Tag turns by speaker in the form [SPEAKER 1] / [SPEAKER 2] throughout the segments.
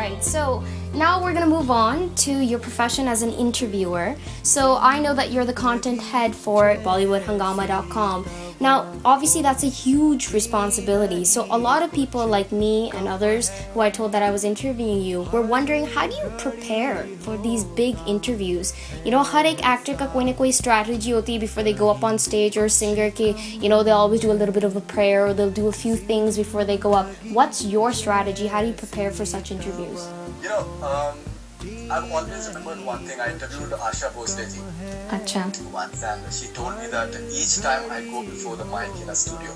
[SPEAKER 1] right. So now we're gonna move on to your profession as an interviewer. So I know that you're the content head for BollywoodHangama.com. Now, obviously that's a huge responsibility. So a lot of people like me and others who I told that I was interviewing you were wondering, how do you prepare for these big interviews? You know, har ek actor ka koi na koi strategy hoti hai before they go up on stage, or singer ke, you know, they always do a little bit of a prayer, or they'll do a few things before they go up. What's your strategy? How do you prepare for such interviews?
[SPEAKER 2] You know, I've always remembered one thing. I interviewed Asha Bosle
[SPEAKER 1] Acha.
[SPEAKER 2] once, and she told me that each time I go before the mic in a studio,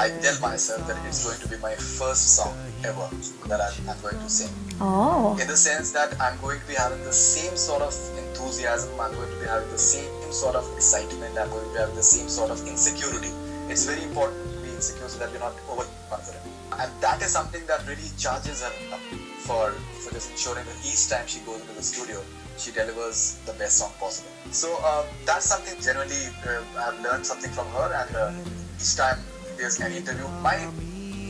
[SPEAKER 2] I tell myself that it's going to be my first song ever that I'm going to sing.
[SPEAKER 1] Oh.
[SPEAKER 2] In the sense that I'm going to be having the same sort of enthusiasm, I'm going to be having the same sort of excitement, I'm going to be having the same sort of insecurity. It's very important to be insecure so that you're not overconfident. And that is something that really charges her up for just ensuring that each time she goes into the studio, she delivers the best song possible. So that's something generally I've learned something from her, and each time there's an interview, my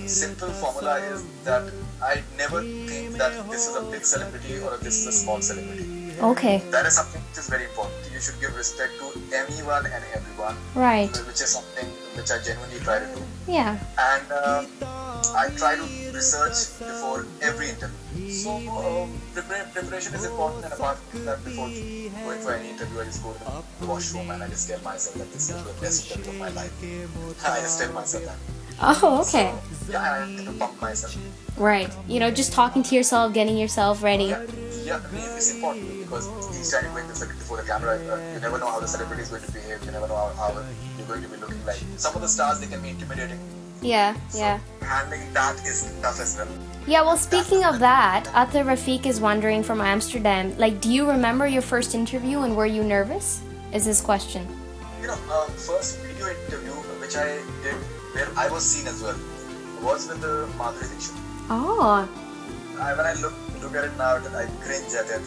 [SPEAKER 2] simple formula is that I never think that this is a big celebrity or this is a small celebrity.
[SPEAKER 1] Okay.
[SPEAKER 2] That is something which is very important. You should give respect to anyone and everyone.
[SPEAKER 1] Right.
[SPEAKER 2] Which is something which I genuinely try to do.
[SPEAKER 1] Yeah.
[SPEAKER 2] And I try to research before every interview. So preparation is important, and apart from that, before going for any interview, I just go to the washroom and I just tell myself that this is the best interview of my life. I just tell myself that.
[SPEAKER 1] Oh, okay.
[SPEAKER 2] So, yeah, I need to pump myself.
[SPEAKER 1] Right. You know, just talking to yourself, getting yourself ready.
[SPEAKER 2] Yeah, I mean, it's important because each time you're going before the camera, you never know how the celebrity is going to behave. You never know how you're going to be looking like. Some of the stars, they can be intimidating.
[SPEAKER 1] Yeah,
[SPEAKER 2] so
[SPEAKER 1] yeah.
[SPEAKER 2] handling that is tough as well.
[SPEAKER 1] Yeah, well, speaking of that, Atta Rafiq is wondering from Amsterdam, like, do you remember your first interview and were you nervous? Is his question.
[SPEAKER 2] You know, first video interview which I did where I was seen as well was with Madhuri Dixit.
[SPEAKER 1] Oh.
[SPEAKER 2] When I look at it now, I cringe at it.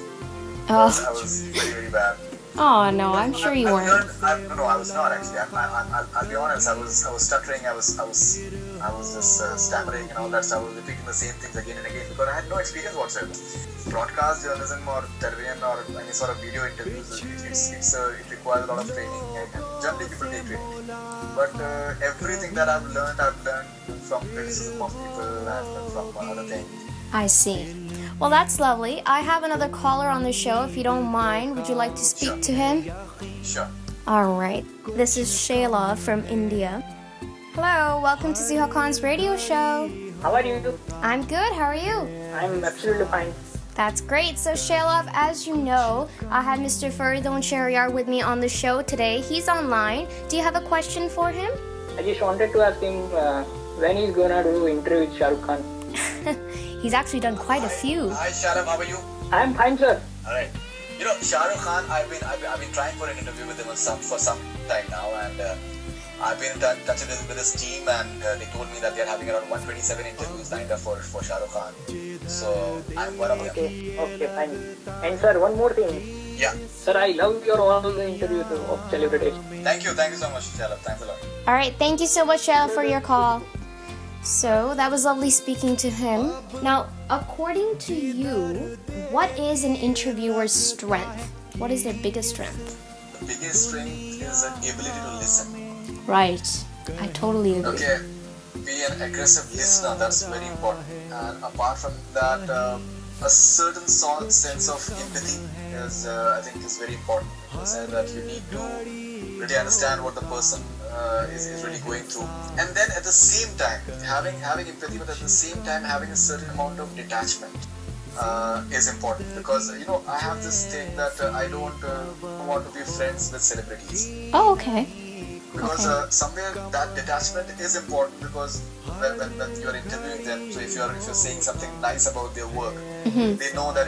[SPEAKER 1] Oh.
[SPEAKER 2] I was very, very bad.
[SPEAKER 1] Oh no, I'm sure you weren't.
[SPEAKER 2] No, I was not actually. I'll be honest. I was stuttering. I was just stammering and all that stuff. I was repeating the same things again and again because I had no experience whatsoever. Broadcast journalism or television or any sort of video interviews, it requires a lot of training. And generally, people take training. But everything that I've learned from criticism of people and from other things.
[SPEAKER 1] I see. Well, that's lovely. I have another caller on the show. If you don't mind, would you like to speak to him?
[SPEAKER 2] Sure.
[SPEAKER 1] All right. This is Shayla from India. Hello, welcome to Zuha Khan's radio show.
[SPEAKER 3] How are you?
[SPEAKER 1] I'm good. How are you?
[SPEAKER 3] I'm absolutely fine.
[SPEAKER 1] That's great. So Shayla, as you know, I have Mr. Faridoon Shahryar with me on the show today. He's online. Do you have a question for him?
[SPEAKER 3] I just wanted to ask him when he's gonna do interview with Shah Rukh Khan.
[SPEAKER 1] He's actually done quite a few.
[SPEAKER 2] Hi Shah Rukh, how are you?
[SPEAKER 3] I'm fine, sir.
[SPEAKER 2] Alright. You know, Shah Rukh Khan, I've been trying for an interview with him for some time now, and I've been in touch with his team, and they told me that they're having around 127 interviews lined up for Shah Rukh Khan. So I'm one of them.
[SPEAKER 3] Okay, fine. And sir, one more thing.
[SPEAKER 2] Yeah.
[SPEAKER 3] Sir, I love your all the interviews of celebrities.
[SPEAKER 2] Thank you so much, Shah. Thanks a lot.
[SPEAKER 1] All right, thank you so much, Shayla, for your call. So that was lovely speaking to him. Now, according to you, what is an interviewer's strength? What is their biggest strength?
[SPEAKER 2] The biggest strength is the ability to listen.
[SPEAKER 1] Right. I totally agree.
[SPEAKER 2] Okay. Be an aggressive listener. That's very important. And apart from that, a certain sense of empathy is, I think, is very important. So that you need to really understand what the person is really going through, and then at the same time having empathy, but at the same time having a certain amount of detachment is important, because you know, I have this thing that I don't want to be friends with celebrities.
[SPEAKER 1] Oh, okay.
[SPEAKER 2] Because somewhere that detachment is important, because when you are interviewing them, so if you're saying something nice about their work, they know that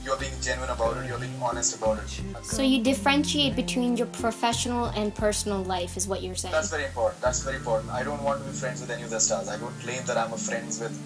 [SPEAKER 2] you're being genuine about it, you're being honest about it.
[SPEAKER 1] So you differentiate between your professional and personal life, is what you're saying.
[SPEAKER 2] That's very important. That's very important. I don't want to be friends with any of the stars. I don't claim that I'm friends with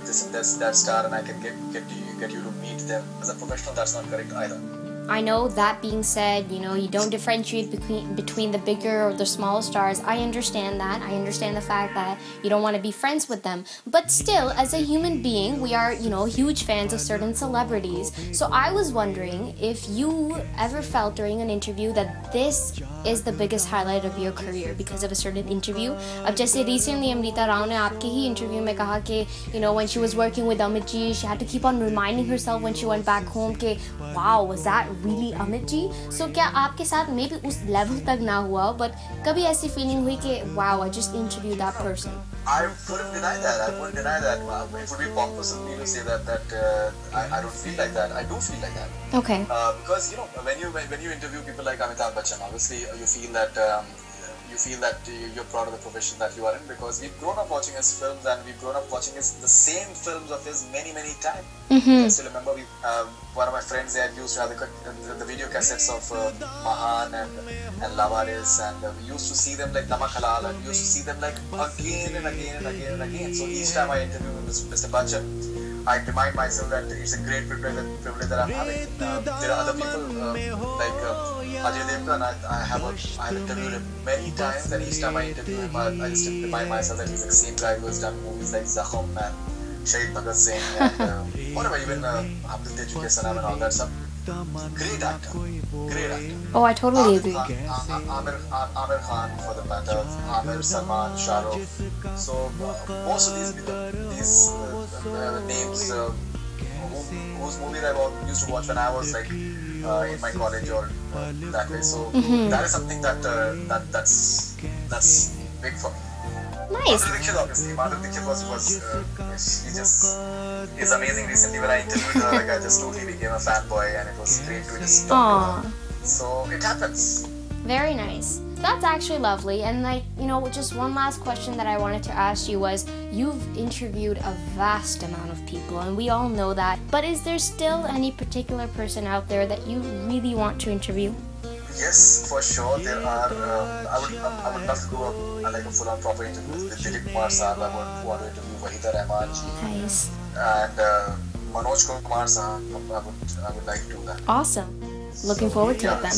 [SPEAKER 2] this and that star, and I can get you to meet them. As a professional, that's not correct either.
[SPEAKER 1] I know that being said, you don't differentiate between the bigger or the smaller stars. I understand that. I understand the fact that you don't want to be friends with them. But still, as a human being, we are, huge fans of certain celebrities. So I was wondering if you ever felt during an interview that this is the biggest highlight of your career because of a certain interview. अब जैसे recently Amrita Rao ने आपके ही interview में कहा कि when she was working with Amit ji, she had to keep on reminding herself when she went back home कि wow, was that really Amit ji? So क्या आपके साथ maybe उस level तक ना हुआ, but कभी ऐसी feeling हुई कि wow, I just interviewed that person?
[SPEAKER 2] I wouldn't deny that. I wouldn't deny that. It would be pompous of me to say that I don't feel like that. I do feel like that.
[SPEAKER 1] Okay.
[SPEAKER 2] Because when you interview people like Amitabh Bachchan, obviously you feel that you're proud of the profession that you are in, because we've grown up watching his films and we've grown up watching the same films of his many times. I still remember one of my friends there used to have the video cassettes of Mahan and Lavaris, and we used to see them like Namak Halal, and we used to see them like again and again. So each time I interview Mr. Bachchan, I remind myself that it's a great privilege that I'm having. There are other people like Ajay Devgan. I have interviewed him many times, and each time I interview him, I just remind myself that he's the same guy who has done movies like Zakham and Shahid Bhagat Singh and whatever, even Hamdil Teju Ke Sanam and all that stuff. Great actor.
[SPEAKER 1] Oh, I totally agree.
[SPEAKER 2] Amir Khan, for the matter, Amir, Salman, Shah Rukh. So most of these names whose movies I used to watch when I was like in my college or that way. So that is something that's big for me.
[SPEAKER 1] Nice.
[SPEAKER 2] Madhuri Dixit, obviously. Madhuri Dixit she just is amazing. Recently when I interviewed her, like I just totally became a fanboy, and it was great to just talk to her. So it happens.
[SPEAKER 1] Very nice. That's actually lovely. And just one last question that I wanted to ask you was, you've interviewed a vast amount of people, and we all know that. But is there still any particular person out there that you really want to interview?
[SPEAKER 2] Yes, for sure. There are. I would love to do a full-on proper interview with Dilip Kumar Saab. I would want to interview Wahida Rahman ji.
[SPEAKER 1] Nice.
[SPEAKER 2] And Manoj Kumar Saab. I would like to do that.
[SPEAKER 1] Awesome. Looking forward to it then.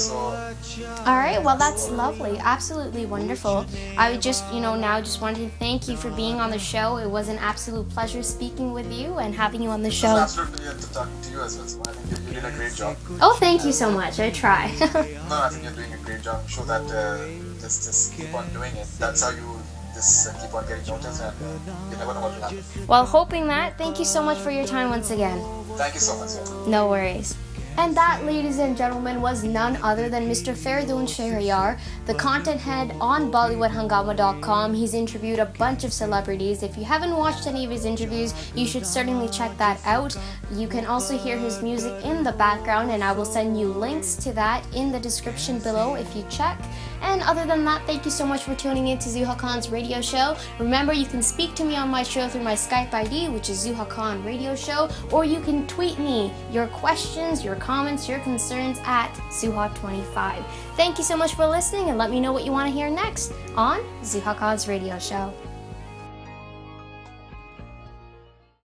[SPEAKER 1] Alright, well that's lovely. Absolutely wonderful. I would just, now just wanted to thank you for being on the show. It was an absolute pleasure speaking with you and having you on the show.
[SPEAKER 2] It was absolutely to talk to you as well. So I think you did a great job.
[SPEAKER 1] Oh, thank you so much. I try.
[SPEAKER 2] No, I think you're doing a great job. Show that just keep on doing it. That's how you just keep on getting noticed, and you never know what will happen.
[SPEAKER 1] Well, hoping that. Thank you so much for your time once again.
[SPEAKER 2] Thank you so much. Yeah.
[SPEAKER 1] No worries. And that, ladies and gentlemen, was none other than Mr. Faridoon Shahryar, the content head on BollywoodHangama.com. He's interviewed a bunch of celebrities. If you haven't watched any of his interviews, you should certainly check that out. You can also hear his music in the background, and I will send you links to that in the description below if you check. And other than that, thank you so much for tuning in to Zuha Khan's radio show. Remember, you can speak to me on my show through my Skype ID, which is ZuhaKhanRadioShow, or you can tweet me your questions, your comments, your concerns at Zuha25. Thank you so much for listening, and let me know what you want to hear next on Zuha Khan's radio show.